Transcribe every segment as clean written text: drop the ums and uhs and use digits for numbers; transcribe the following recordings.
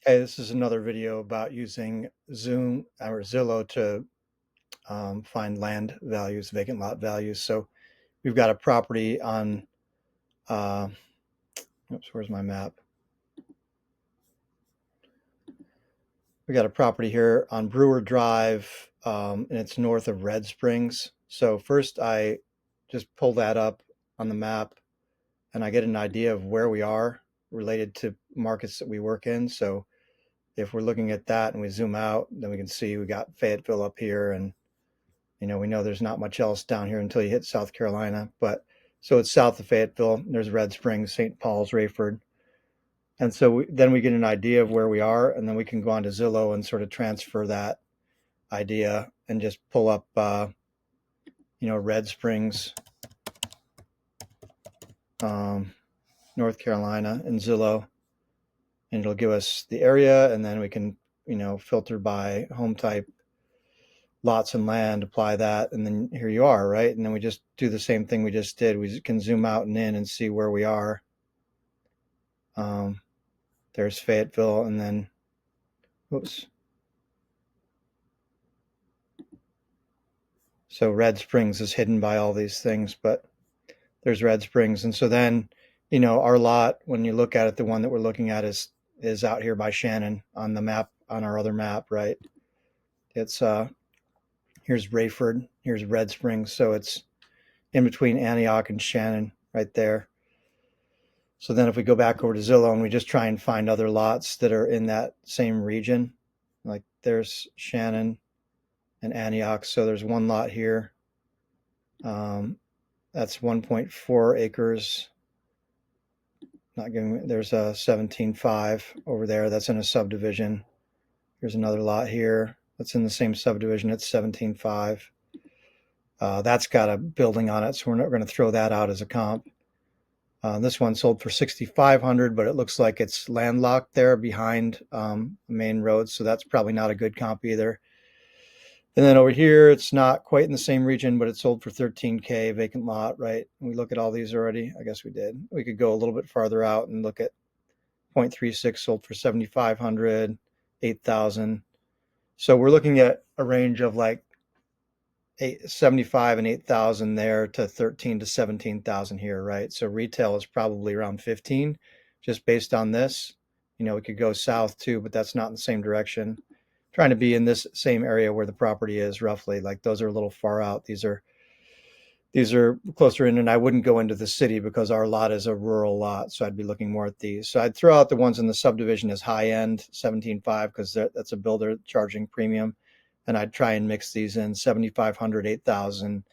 Hey, this is another video about using Zoom or Zillow to find land values, vacant lot values. So we've got a property on, uh, oops, where's my map? We got a property here on Brewer Drive, and it's north of Red Springs. So first I just pull that up on the map and I get an idea of where we are related to markets that we work in. So if we're looking at that and we zoom out, then we can see we got Fayetteville up here, and we know there's not much else down here until you hit South Carolina. But so it's south of Fayetteville. There's Red Springs, St. Paul's, Rayford. And so then we get an idea of where we are, and then we can go on to Zillow and sort of transfer that idea and just pull up, Red Springs, North Carolina, and Zillow, and it'll give us the area, and then we can, filter by home type, lots and land, apply that, and then here you are, right? And then we just do the same thing we just did. We can zoom out and in and see where we are. There's Fayetteville, and then, oops. So Red Springs is hidden by all these things, but there's Red Springs. And so then, our lot, when you look at it, the one that we're looking at is out here by Shannon on the map, on our other map, right? It's, here's Rayford, here's Red Springs. So it's in between Antioch and Shannon right there. So then if we go back over to Zillow and we just try and find other lots that are in that same region, like there's Shannon and Antioch. So there's one lot here. That's 1.4 acres. Not giving, there's a 17.5 over there. That's in a subdivision. Here's another lot here. That's in the same subdivision. It's 17.5. That's got a building on it, so we're not going to throw that out as a comp. This one sold for $6,500, but it looks like it's landlocked there behind the main road, so that's probably not a good comp either. And then over here, it's not quite in the same region, but it sold for $13K, vacant lot, right? We look at all these already. I guess we did. We could go a little bit farther out and look at 0.36 sold for $7,500, $8,000. So we're looking at a range of like 75 and 8,000 there to 13 to 17,000 here, right? So retail is probably around 15, just based on this. We could go south too, but that's not in the same direction. Trying to be in this same area where the property is roughly. Like those are a little far out. These are closer in, and I wouldn't go into the city because our lot is a rural lot, so I'd be looking more at these. So I'd throw out the ones in the subdivision as high end, 17.5, because that's a builder charging premium. And I'd try and mix these in 7,500, 8,000,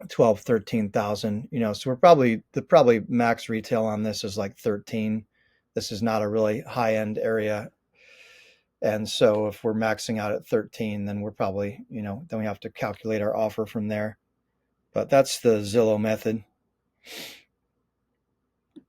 12, 13,000, so we're probably max retail on this is like 13. This is not a really high end area. And so if we're maxing out at 13, then we're probably, then we have to calculate our offer from there. But that's the Zillow method.